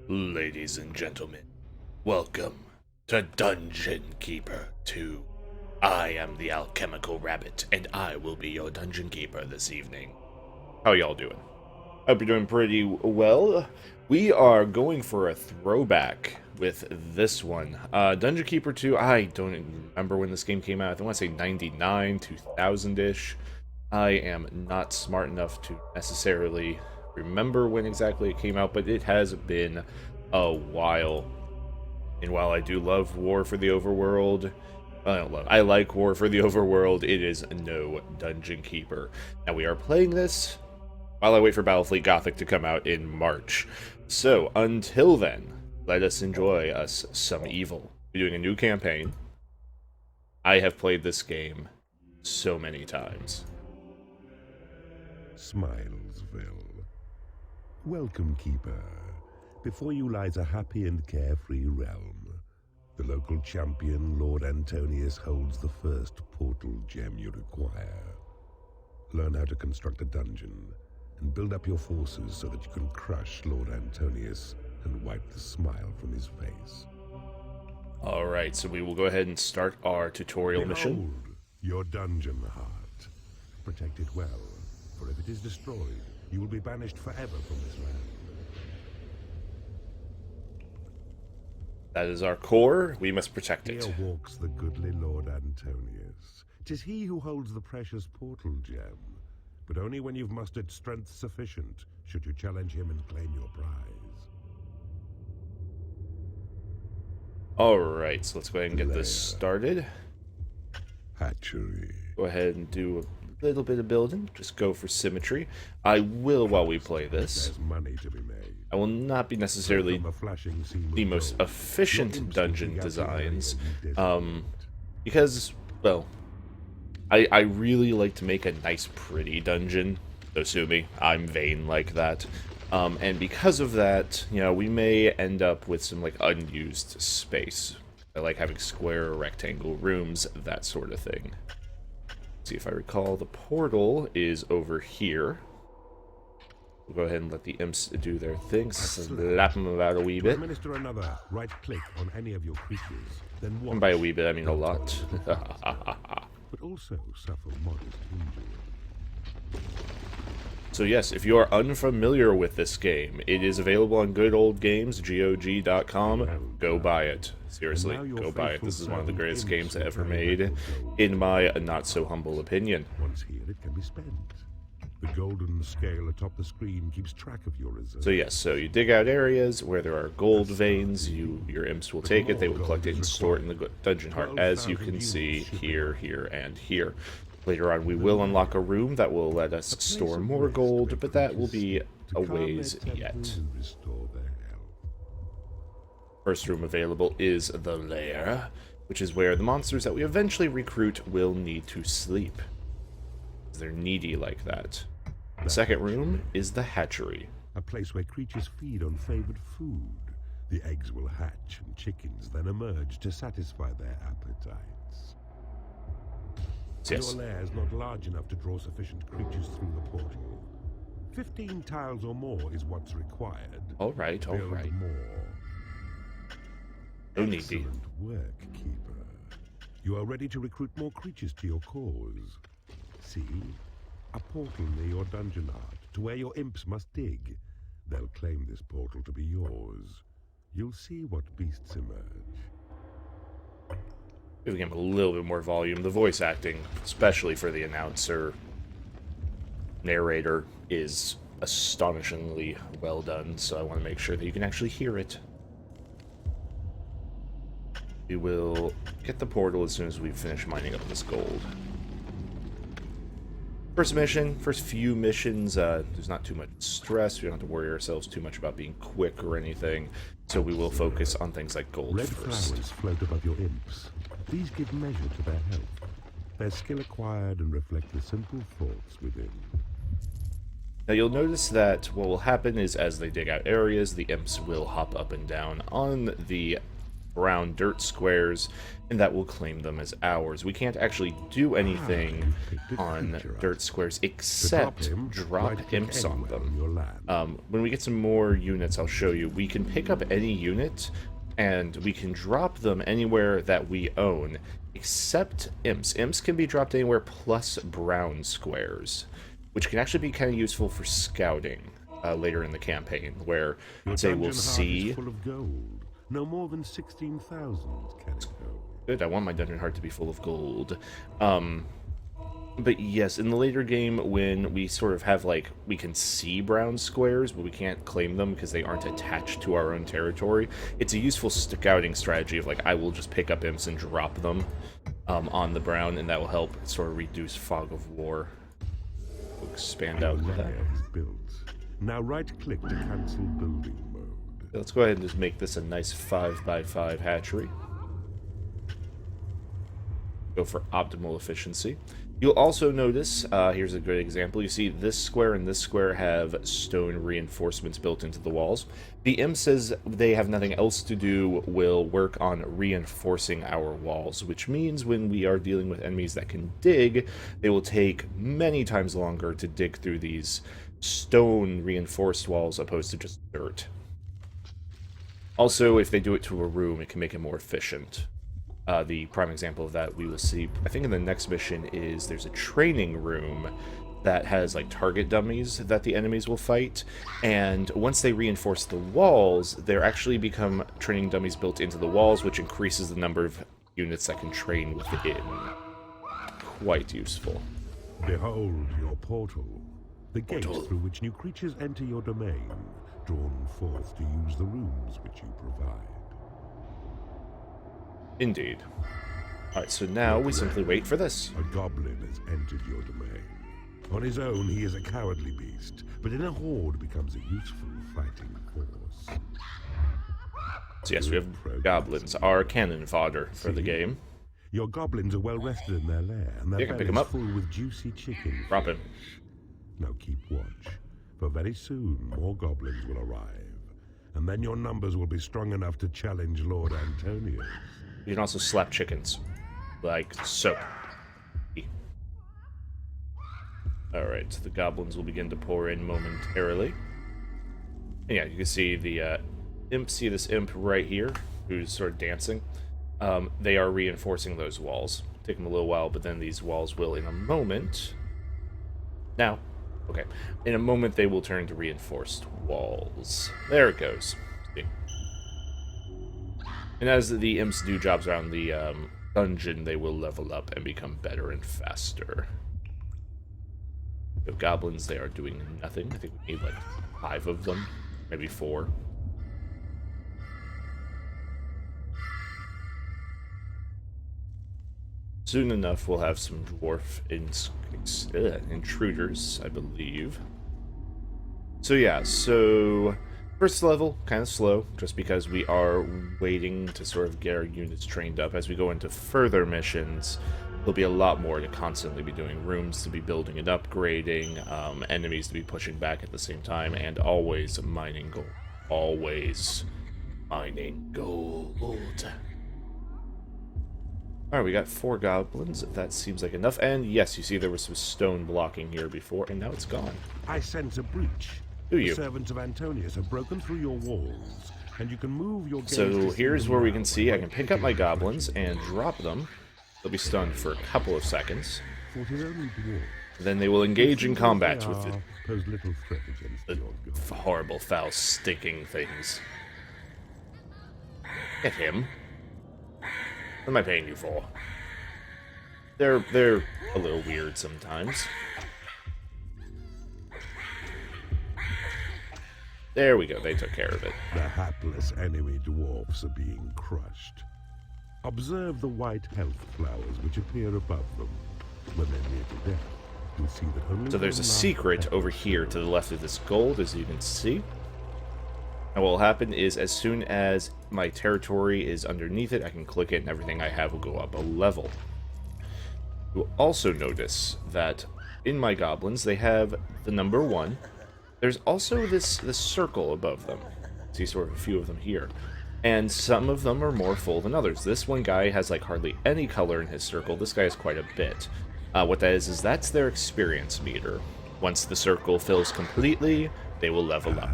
Ladies and gentlemen, welcome to Dungeon Keeper 2. I am the alchemical rabbit, and I will be your dungeon keeper this evening. How y'all doing? Hope you're doing pretty well. We are going for a throwback with this one. Dungeon Keeper 2, I don't even remember when this game came out. I want to say 99, 2000-ish. I am not smart enough to necessarily remember when exactly it came out, but it has been a while. And while I do love War for the Overworld, I like War for the Overworld, it is no Dungeon Keeper. Now we are playing this while I wait for Battlefleet Gothic to come out in March. So until then, let us enjoy us some evil. We're doing a new campaign. I have played this game so many times. Smilesville. Welcome, Keeper. Before you lies a happy and carefree realm. The local champion, Lord Antonius, holds the first portal gem you require. Learn how to construct a dungeon, and build up your forces so that you can crush Lord Antonius and wipe the smile from his face. Alright, so we will go ahead and start our tutorial mission. Behold, your dungeon heart. Protect it well. For if it is destroyed, you will be banished forever from this land. That is our core. We must protect it. Here walks the goodly Lord Antonius. 'Tis he who holds the precious portal gem. But only when you've mustered strength sufficient should you challenge him and claim your prize. Alright, so let's go ahead and get this started. Hatchery. Go ahead and do a little bit of building. Just go for symmetry. I will, while we play this, There's money to be made. I will not be necessarily From a flashing seam of the most gold, efficient your imps dungeon will dig out the designs, area you designate. because, well, I really like to make a nice, pretty dungeon. So sue me, I'm vain like that. And because of that, you know, we may end up with some, like, unused space. I like having square or rectangle rooms, that sort of thing. See if I recall, the portal is over here. We'll go ahead and let the imps do their thing, slap them about a wee To bit. administer another, right-click on any of your creatures, then watch. And by a wee bit, I mean a lot. But also suffer modest injury. So yes, if you are unfamiliar with this game, it is available on Good Old Games, GOG.com. Go buy it. Seriously, go buy it. This is one of the greatest games ever made, in my not-so-humble opinion. Once here, it can be spent. The golden scale atop the screen keeps track of your reserves. So yes, so you dig out areas where there are gold veins, your imps will take it, they will collect it and store it in the dungeon heart, as you can see here, here, and here. Later on, we will unlock a room that will let us store more gold, but that will be a ways yet. First room available is the lair, which is where the monsters that we eventually recruit will need to sleep. They're needy like that. The second room is the hatchery. A place where creatures feed on favored food. The eggs will hatch and chickens then emerge to satisfy their appetites. Yes. Your lair is not large enough to draw sufficient creatures through the portal. 15 tiles or more is what's required. Alright, Build alright. more. No needy. Excellent work, Keeper. You are ready to recruit more creatures to your cause. See? A portal near your dungeon heart, to where your imps must dig. They'll claim this portal to be yours. You'll see what beasts emerge. Give the game a little bit more volume. The voice acting, especially for the announcer, narrator, is astonishingly well done, so I want to make sure that you can actually hear it. We will get the portal as soon as we finish mining up this gold. First mission, first few missions, there's not too much stress. We don't have to worry ourselves too much about being quick or anything, so we will focus on things like gold Red first. flowers float above your imps. These give measure to their health. Their skill acquired and reflect the simple thoughts within. Now you'll notice that what will happen is as they dig out areas, the imps will hop up and down on the brown dirt squares, and that will claim them as ours. We can't actually do anything on dirt squares except drop imps on them. When we get some more units, I'll show you. We can pick up any unit, and we can drop them anywhere that we own, except imps. Imps can be dropped anywhere plus brown squares, which can actually be kind of useful for scouting later in the campaign, where, say, we'll see... Full of gold. No more than 16,000 can it go. Good, I want my dungeon heart to be full of gold. But yes, in the later game, when we sort of have, like, we can see brown squares, but we can't claim them because they aren't attached to our own territory, it's a useful scouting strategy of, like, I will just pick up imps and drop them on the brown, and that will help sort of reduce fog of war. We'll expand out with that. Is built. Now right-click to cancel building mode. Let's go ahead and just make this a nice 5x5 hatchery. Go for optimal efficiency. You'll also notice, here's a good example, you see this square and this square have stone reinforcements built into the walls. The imp says they have nothing else to do, will work on reinforcing our walls, which means when we are dealing with enemies that can dig, they will take many times longer to dig through these stone reinforced walls opposed to just dirt. Also, if they do it to a room, it can make it more efficient. The prime example of that we will see, I think in the next mission, is there's a training room that has like target dummies that the enemies will fight, and once they reinforce the walls, there actually become training dummies built into the walls, which increases the number of units that can train within. Quite useful. Behold your portal. The gate through which new creatures enter your domain, drawn forth to use the rooms which you provide. Indeed. Alright, so now we simply wait for this. A goblin has entered your domain. On his own, he is a cowardly beast, but in a horde becomes a useful fighting force. So yes, we have goblins, our cannon fodder for the game. Your goblins are well rested in their lair, and their pick 'em bellies up. full with juicy chicken. Drop him. Now keep watch, for very soon more goblins will arrive, and then your numbers will be strong enough to challenge Lord Antonius. You can also slap chickens, like so. Alright, so the goblins will begin to pour in momentarily. And yeah, you can see the imp, see this imp right here, who's sort of dancing. They are reinforcing those walls. Take them a little while, but then these walls will, in a moment... Now, okay, in a moment they will turn to reinforced walls. There it goes. See? And as the imps do jobs around the dungeon, they will level up and become better and faster. The goblins, they are doing nothing. I think we need like 5 of them, maybe 4. Soon enough, we'll have some dwarf intruders, I believe. So yeah, so first level, kind of slow, just because we are waiting to sort of get our units trained up. As we go into further missions, there'll be a lot more to constantly be doing. Rooms to be building and upgrading, enemies to be pushing back at the same time, and always mining gold. Always mining gold. Alright, we got 4 goblins. That seems like enough. And yes, you see there was some stone blocking here before, and now it's gone. I sense a breach. Do you? The servants of Antonius have broken through your walls, and you can move your gaze So to here's them where we now can see I by can pick up my clicking goblins the and drop them. They'll be stunned for a couple of seconds. For it is only dwarves. Then they will engage in combat with pose little threat against the your gold. horrible, foul, stinking things. Get him. What am I paying you for? They're a little weird sometimes. There we go, they took care of it. The hapless enemy dwarfs are being crushed. Observe the white health flowers which appear above them. When they're near to death, you'll see that only So there's a one secret last over here to the left of this gold, as you can see. And what will happen is, as soon as my territory is underneath it, I can click it and everything I have will go up a level. You'll also notice that in my goblins, they have the number 1. There's also this circle above them. See sort of a few of them here. And some of them are more full than others. This one guy has like hardly any color in his circle. This guy has quite a bit. What that is that's their experience meter. Once the circle fills completely, they will level up.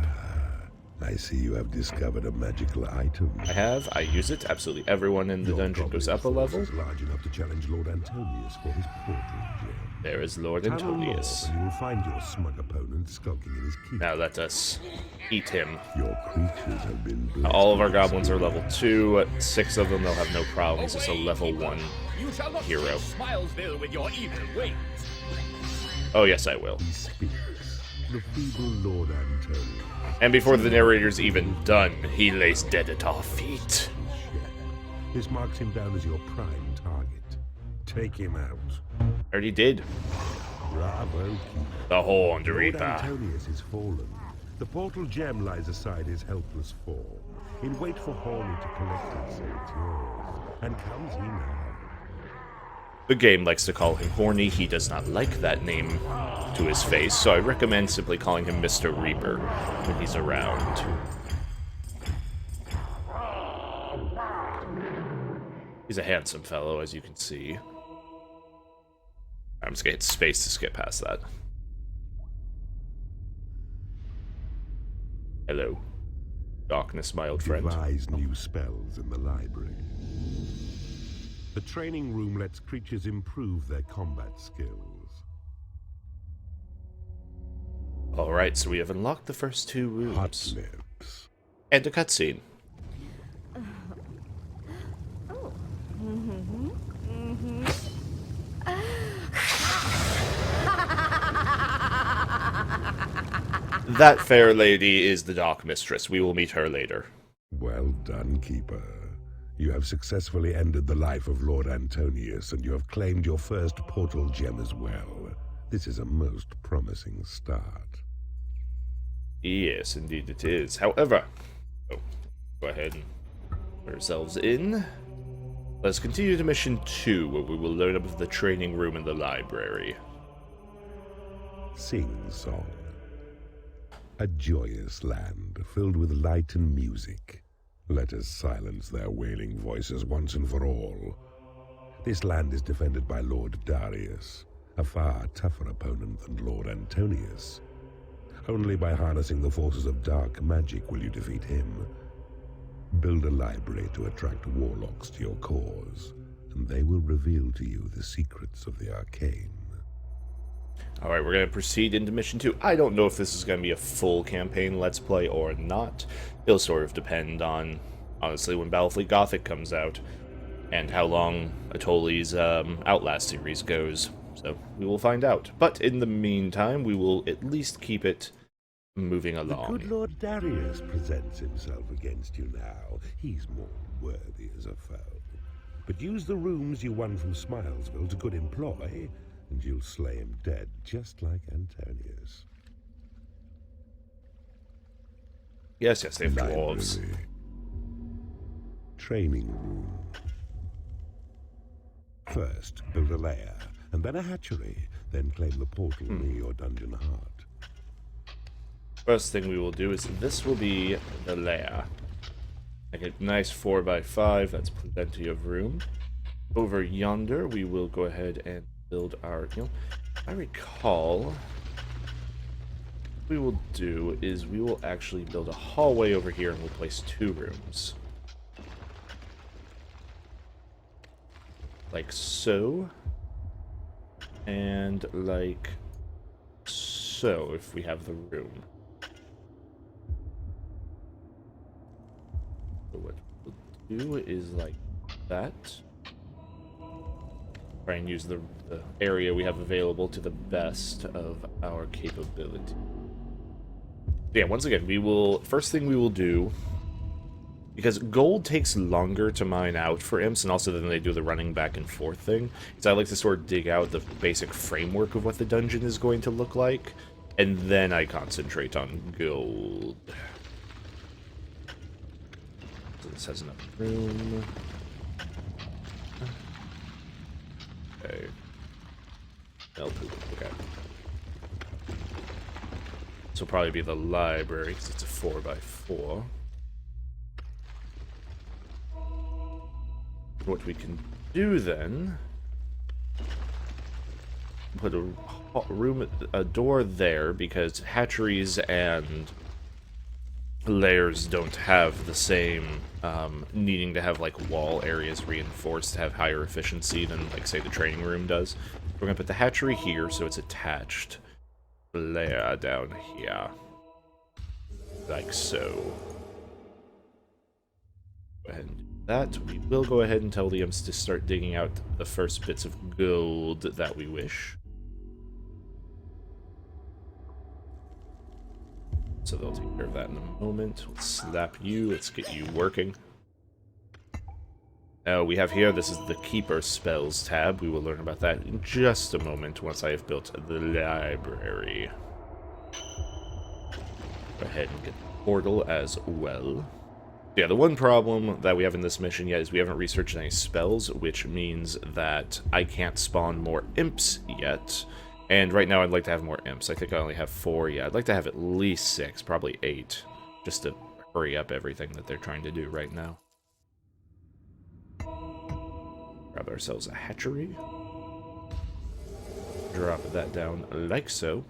I see you have discovered a magical item. I have. I use it. Absolutely everyone in the dungeon goes up a level. Is large enough to challenge Lord Antonius for his portal gem. There is Lord Antonius. And you will find your smug opponent skulking in his keep. Now let us eat him. Your creatures have been blessed. All of our goblins are level 2. 6 of them, they'll have no problem. He's just a level 1 hero. Smilesville with your evil wings. Oh, yes, I will. He speaks. The feeble Lord Antonius. And before the narrator's even done, he lays dead at our feet. This marks him down as your prime target. Take him out. Already did. Bravo, Keeper. The Horned Lord Reaper. Antonius is fallen. The portal gem lies aside his helpless form. In wait for Horny to collect it, so it's yours. And comes he now. The game likes to call him Horny. He does not like that name to his face, so I recommend simply calling him Mr. Reaper when he's around. He's a handsome fellow, as you can see. I'm just gonna hit space to skip past that. Hello. Darkness, my old friend. Devise new spells in the library. The training room lets creatures improve their combat skills. Alright, so we have unlocked the first 2 Hot rooms. lips. And a cutscene. That fair lady is the Dark Mistress. We will meet her later. Well done, Keeper. You have successfully ended the life of Lord Antonius, and you have claimed your first portal gem as well. This is a most promising start. Yes, indeed it is. However, go ahead and put ourselves in. Let's continue to mission 2, where we will learn about the training room in the library. Sing Song. A joyous land filled with light and music. Let us silence their wailing voices once and for all. This land is defended by Lord Darius, a far tougher opponent than Lord Antonius. Only by harnessing the forces of dark magic will you defeat him. Build a library to attract warlocks to your cause, and they will reveal to you the secrets of the arcane. Alright, we're going to proceed into mission 2. I don't know if this is going to be a full campaign Let's Play or not. It'll sort of depend on, honestly, when Battlefleet Gothic comes out, and how long Atoli's Outlast series goes. So, we will find out. But in the meantime, we will at least keep it moving along. The good Lord Darius presents himself against you now. He's more worthy as a foe. But use the rooms you won from Smilesville to good employ, and you'll slay him dead, just like Antonius. Yes, they have dwarves. Library. Training room. First, build a lair, and then a hatchery, then claim the portal near your dungeon heart. First thing we will do is this will be the lair. Like a nice 4x5, that's plenty of room. Over yonder, we will go ahead and build our, I recall, what we will do is we will actually build a hallway over here and we'll place 2 rooms. Like so. And like so, if we have the room. So what we'll do is like that. Try and use the area we have available to the best of our capability. Yeah, once again, first thing we will do, because gold takes longer to mine out for imps, and also then they do the running back and forth thing, is I like to sort of dig out the basic framework of what the dungeon is going to look like, and then I concentrate on gold. So this has enough room. Okay. Okay. This will probably be the library, because it's a 4x4. What we can do then, put a door there, because hatcheries and lairs don't have the same needing to have like wall areas reinforced to have higher efficiency than, like, say the training room does. We're gonna put the hatchery here so it's attached. Lair down here, like so. Go ahead and do that. We will go ahead and tell the imps to start digging out the first bits of gold that we wish. So they'll take care of that in a moment. Let's slap you. Let's get you working. Now we have here, this is the Keeper Spells tab. We will learn about that in just a moment once I have built the library. Go ahead and get the portal as well. Yeah, the one problem that we have in this mission yet is we haven't researched any spells, which means that I can't spawn more imps yet. And right now I'd like to have more imps. I think I only have 4 yet. I'd like to have at least 6, probably 8, just to hurry up everything that they're trying to do right now. Grab ourselves a hatchery. Drop that down like so.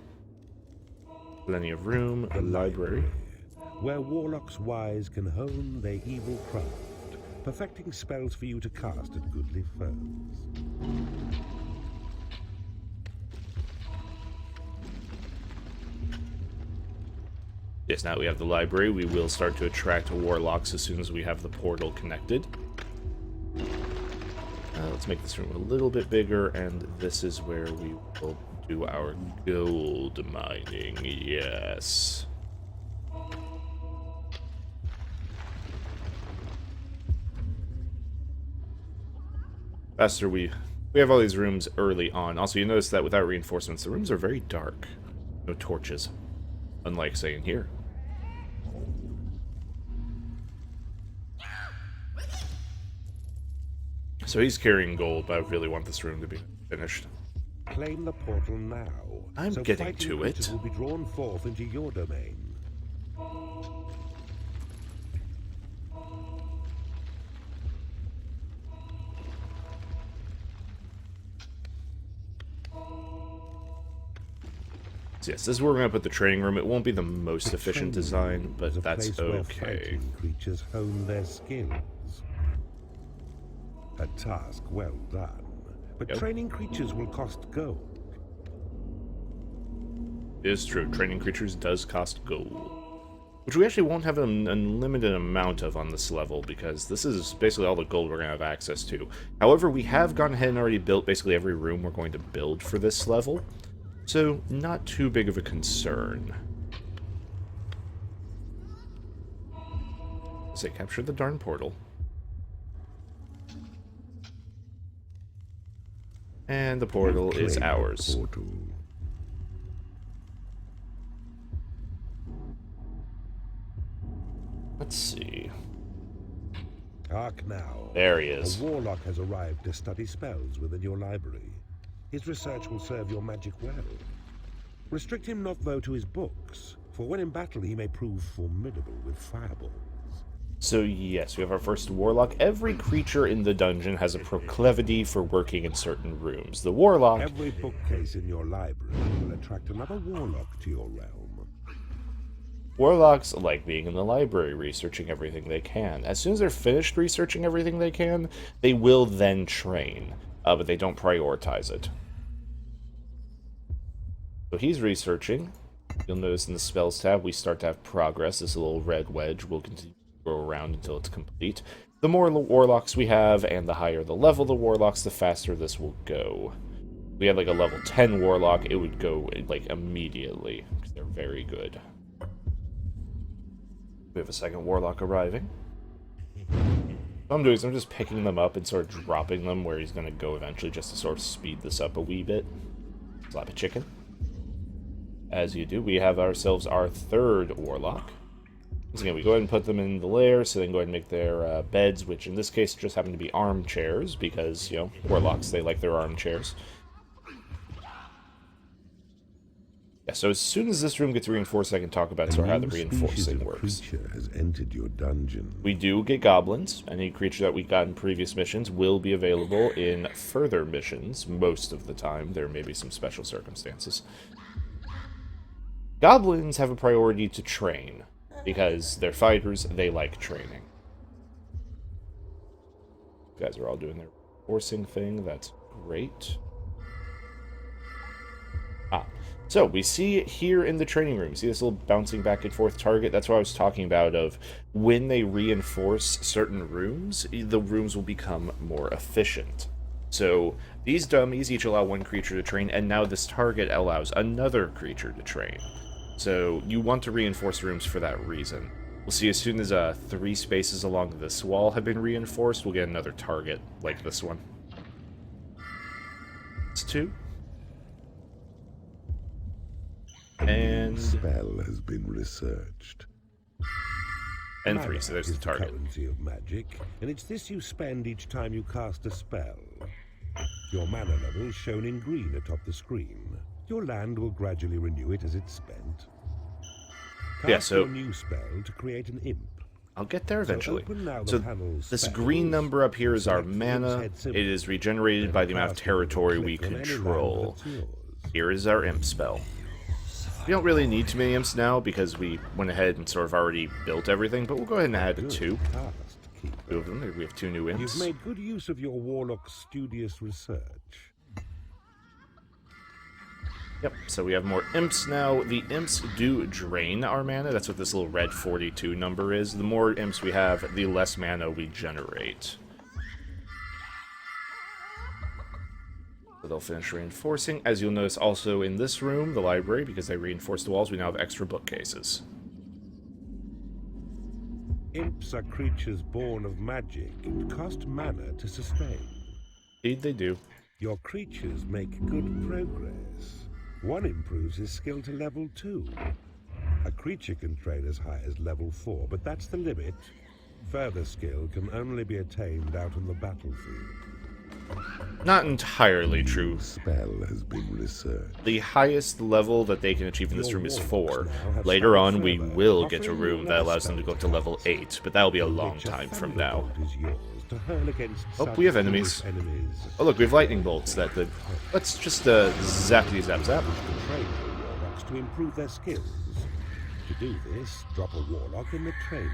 Plenty of room, a library. Where warlocks wise can hone their evil craft, perfecting spells for you to cast at goodly foes. Yes, now that we have the library, we will start to attract warlocks as soon as we have the portal connected. Let's make this room a little bit bigger, and this is where we will do our gold mining, yes. Faster we have all these rooms early on. Also, you notice that without reinforcements, the rooms are very dark. No torches. Unlike, say, in here. So he's carrying gold, but I really want this room to be finished. Claim the portal now. I'm getting to it. Will be drawn forth into your domain. So yes, this is where we're going to put the training room. It won't be the most efficient design, but that's okay. Creatures hone their skills. A task well done. But training creatures will cost gold. It is true. Training creatures does cost gold. Which we actually won't have an unlimited amount of on this level, because this is basically all the gold we're going to have access to. However, we have gone ahead and already built basically every room we're going to build for this level. So, not too big of a concern. Say, capture the darn portal. And the portal is ours. Portal. Let's see. Hark now. There he is. A warlock has arrived to study spells within your library. His research will serve your magic well. Restrict him not, though, to his books, for when in battle he may prove formidable with fireballs. So yes, we have our first warlock. Every creature in the dungeon has a proclivity for working in certain rooms. The warlock... Every bookcase in your library will attract another warlock to your realm. Warlocks like being in the library, researching everything they can. As soon as they're finished researching everything they can, they will then train. But they don't prioritize it. So he's researching. You'll notice in the spells tab, we start to have progress. This little red wedge will continue to go around until it's complete. The more warlocks we have, and the higher the level of the warlocks, the faster this will go. If we had like a level 10 warlock, it would go like immediately, because they're very good. We have a second warlock arriving. What I'm doing is I'm just picking them up and sort of dropping them where he's going to go eventually, just to sort of speed this up a wee bit. Slap a chicken. As you do, we have ourselves our third warlock. Once again, we go ahead and put them in the lair, so they can go ahead and make their beds, which in this case just happen to be armchairs, because, you know, warlocks, they like their armchairs. Yeah, so as soon as this room gets reinforced, I can talk about A how the new species reinforcing of works. creature has entered your dungeon. We do get goblins. Any creature that we got in previous missions will be available in further missions most of the time. There may be some special circumstances. Goblins have a priority to train because they're fighters, they like training. You guys are all doing their forcing thing, that's great. So we see here in the training room, see this little bouncing back and forth target? That's what I was talking about of when they reinforce certain rooms, the rooms will become more efficient. So these dummies each allow one creature to train, and now this target allows another creature to train. So you want to reinforce rooms for that reason. We'll see as soon as 3 spaces along this wall have been reinforced, we'll get another target like this one. It's 2. And Spell has been researched. and 3, so there's the Is target. currency of magic, and it's this you spend each time you cast a spell. Your mana level is shown in green atop the screen. Your land will gradually renew it as it's spent. Cast so your new spell to create an imp. I'll get there eventually. open now the So panel's this spells, green number up here is our select the mana. head symbol, It is regenerated by the amount of cast it with a territory we click on any land control. that's yours. Here is our imp spell. We don't really need too many imps now because we went ahead and sort of already built everything, but we'll go ahead and add Good 2. cast, keeper. 2 of them. We have 2 new imps. You've made good use of your Warlock's studious research. Yep, so we have more imps now. The imps do drain our mana. That's what this little red 42 number is. The more imps we have, the less mana we generate. So they'll finish reinforcing. As you'll notice also in this room, the library, because they reinforced the walls, we now have extra bookcases. Imps are creatures born of magic and cost mana to sustain. Indeed they do. Your creatures make good progress. One improves his skill to level 2. A creature can train as high as level 4, but that's the limit. Further skill can only be attained out on the battlefield. Not entirely true. Spell has been researched. The highest level that they can achieve in this room is 4. Warlocks now have Later slightly on, we further, will get a offering room you that less allows them to go up to level 8, but that'll be a long Which a time from now. thunderbolt is yours to hurl against Oh, such we have enemies. foolish enemies. Oh look, we have lightning bolts that could... Let's just zappity zap zap. To train your warlocks to improve their skills. To do this, drop a warlock in the trainer.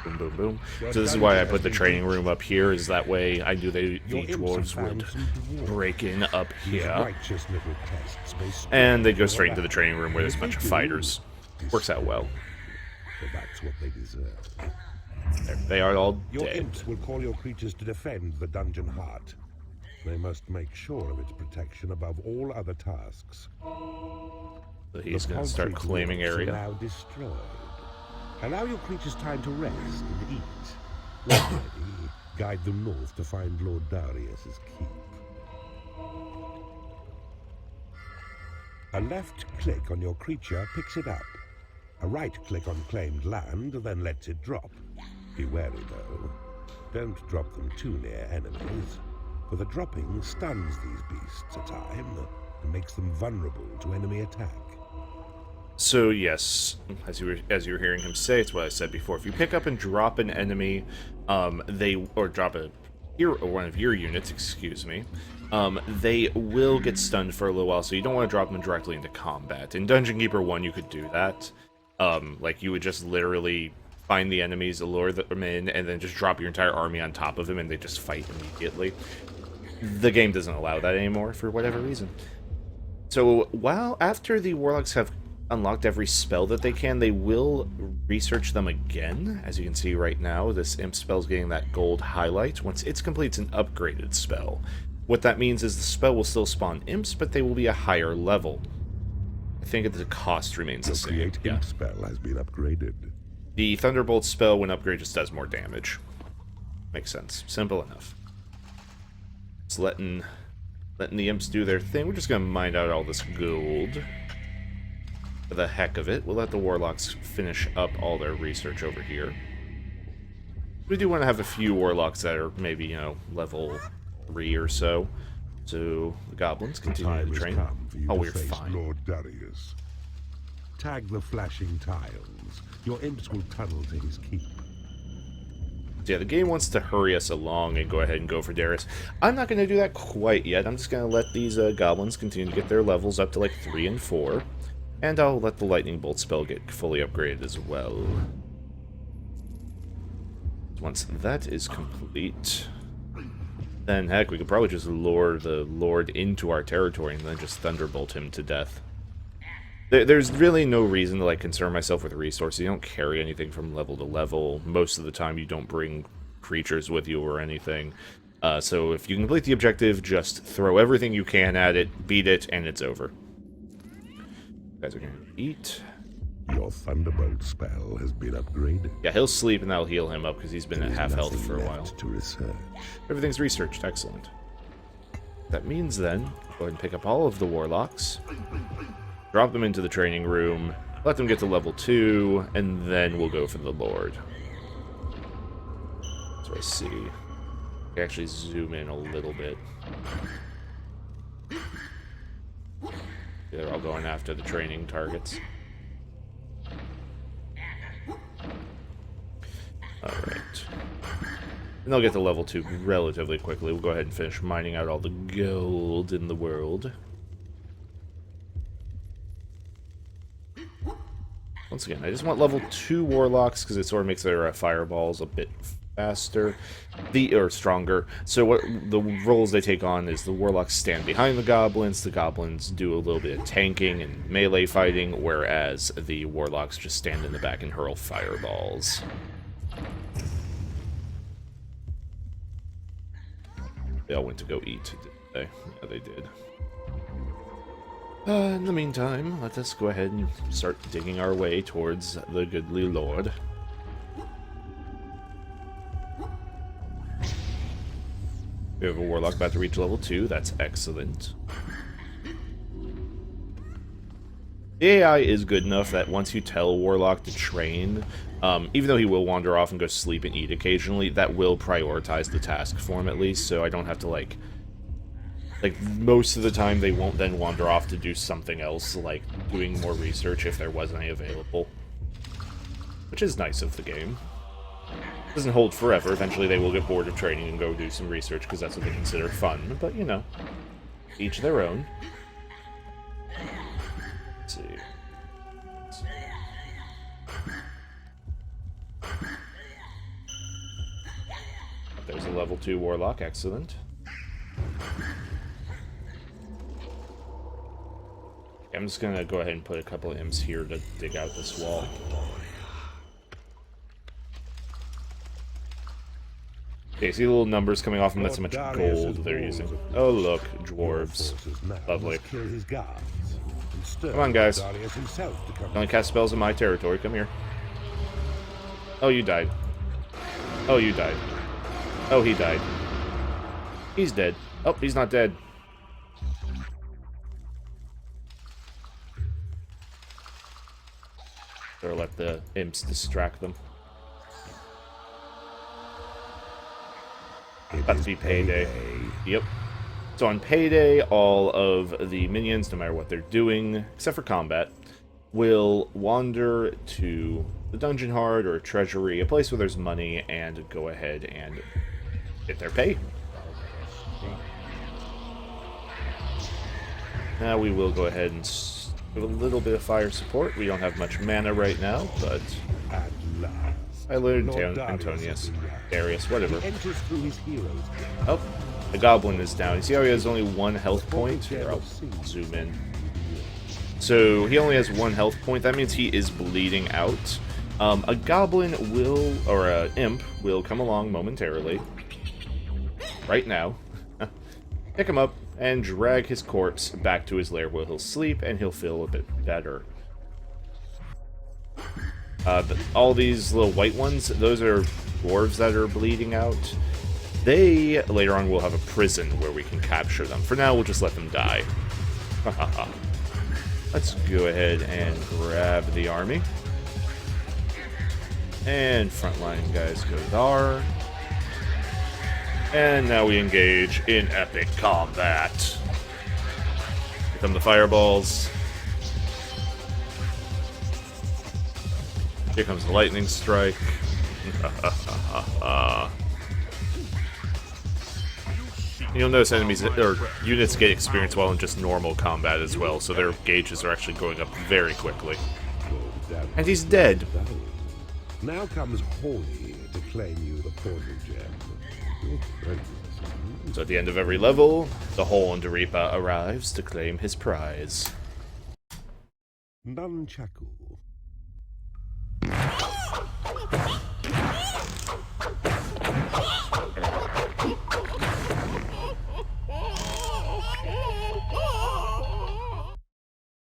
Boom, boom, boom. So this is why I put the training room up here, is that way I knew the Your imps dwarves have would found some dwarves. break in up These here. righteous little tests may strengthen And they go your straight into the battle. training room where there's a If bunch they of do, fighters. Works out well. So that's what they deserve. There, they are all Your dead. imps will call your creatures to defend the dungeon heart. They must make sure of its protection above all other tasks. So he's going to start Concrete claiming walls are area. now destroyed. Allow your creatures time to rest and eat. When ready, guide them north to find Lord Darius's keep. A left click on your creature picks it up. A right click on claimed land then lets it drop. Be wary though. Don't drop them too near enemies, for the dropping stuns these beasts a time and makes them vulnerable to enemy attack. So yes, as you were hearing him say, it's what I said before. If you pick up and drop an enemy, drop a hero or one of your units, excuse me, they will get stunned for a little while. So you don't want to drop them directly into combat. In Dungeon Keeper 1, you could do that. Like you would just literally find the enemies, allure them in, and then just drop your entire army on top of them, and they just fight immediately. The game doesn't allow that anymore for whatever reason. So while after the Warlocks have unlocked every spell that they can, they will research them again. As you can see right now, this imp spell is getting that gold highlight. Once it's complete, it's an upgraded spell. What that means is the spell will still spawn imps, but they will be a higher level. I think the cost remains the same. Create Yeah. imp spell has been upgraded. The Thunderbolt spell, when upgraded, just does more damage. Makes sense. Simple enough. It's letting the imps do their thing. We're just going to mine out all this gold. For the heck of it. We'll let the Warlocks finish up all their research over here. We do want to have a few Warlocks that are maybe, level 3 or so. So the goblins The continue time to has train. come for you Oh, to we're face fine. Lord Darius. Tag the flashing tiles. Your imps will tunnel to his keep. So yeah, the game wants to hurry us along and go ahead and go for Darius. I'm not going to do that quite yet. I'm just going to let these goblins continue to get their levels up to like 3 and 4. And I'll let the lightning bolt spell get fully upgraded as well. Once that is complete, then heck, we could probably just lure the Lord into our territory and then just thunderbolt him to death. There's really no reason to like concern myself with resources. You don't carry anything from level to level. Most of the time you don't bring creatures with you or anything. So if you complete the objective, just throw everything you can at it, beat it, and it's over. You guys are going to eat. Your thunderbolt spell has been upgraded. Yeah, he'll sleep and that'll heal him up because he's been There at is half health nothing for a left while. to research. Everything's researched. Excellent. That means then, go ahead and pick up all of the Warlocks. Drop them into the training room, let them get to level 2, and then we'll go for the Lord. So I see. I can actually zoom in a little bit. They're all going after the training targets. Alright. And they'll get to level 2 relatively quickly. We'll go ahead and finish mining out all the gold in the world. Once again, I just want level 2 Warlocks because it sort of makes their fireballs a bit faster, or stronger. So what the roles they take on is the Warlocks stand behind the Goblins do a little bit of tanking and melee fighting, whereas the Warlocks just stand in the back and hurl fireballs. They all went to go eat, didn't they? Yeah, they did. In the meantime, let us go ahead and start digging our way towards the goodly Lord. We have a Warlock about to reach level 2. That's excellent. The AI is good enough that once you tell Warlock to train, even though he will wander off and go sleep and eat occasionally, that will prioritize the task for him at least, so I don't have to, like, most of the time they won't then wander off to do something else, like doing more research if there was any available. Which is nice of the game. Doesn't hold forever. Eventually they will get bored of training and go do some research because that's what they consider fun. But, you know, each their own. Let's see. There's a level 2 Warlock. Excellent. I'm just gonna go ahead and put a couple of imps here to dig out this wall. Okay, see the little numbers coming off them? That's how much gold they're using. Oh look, dwarves. Lovely. Come on, guys. Only cast spells in my territory. Come here. Oh, you died. Oh, you died. Oh, he died. He's dead. Oh, he's not dead. Or let the imps distract them. About to be payday. Yep. So on payday, all of the minions, no matter what they're doing, except for combat, will wander to the dungeon heart or treasury, a place where there's money, and go ahead and get their pay. Now we will go ahead and give a little bit of fire support. We don't have much mana right now, but I learned Antonius, Darius, whatever. Oh, the goblin is down. You see how he has only 1 health point? Here, I'll zoom in. So he only has 1 health point. That means he is bleeding out. A goblin will, or an imp will come along momentarily, right now, pick him up, and drag his corpse back to his lair where he'll sleep and he'll feel a bit better. All these little white ones, those are dwarves that are bleeding out. They, later on, will have a prison where we can capture them. For now, we'll just let them die. Let's go ahead and grab the army. And frontline guys go there. And now we engage in epic combat. Here come the fireballs. Here comes the lightning strike. You'll notice enemies or units get experience while in just normal combat as well, so their gauges are actually going up very quickly. And he's dead. Now comes Horny to claim you the portal gem. Your friend. So at the end of every level, the Horned Reaper arrives to claim his prize. Nunchaku.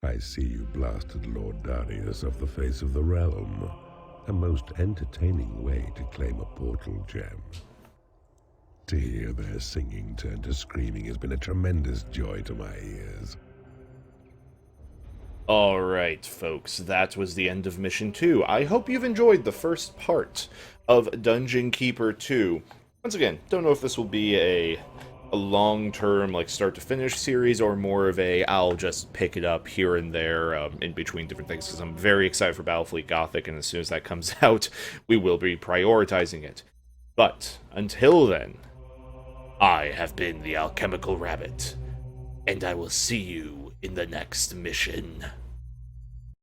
I see you blasted Lord Darius off the face of the realm. A most entertaining way to claim a portal gem. To hear their singing turn to screaming has been a tremendous joy to my ears. Alright, folks, that was the end of Mission 2. I hope you've enjoyed the first part of Dungeon Keeper 2. Once again, don't know if this will be a long-term, like, start-to-finish series, or more of a, I'll just pick it up here and there in between different things, because I'm very excited for Battlefleet Gothic, and as soon as that comes out, we will be prioritizing it. But, until then, I have been the Alchemical Rabbit, and I will see you in the next mission.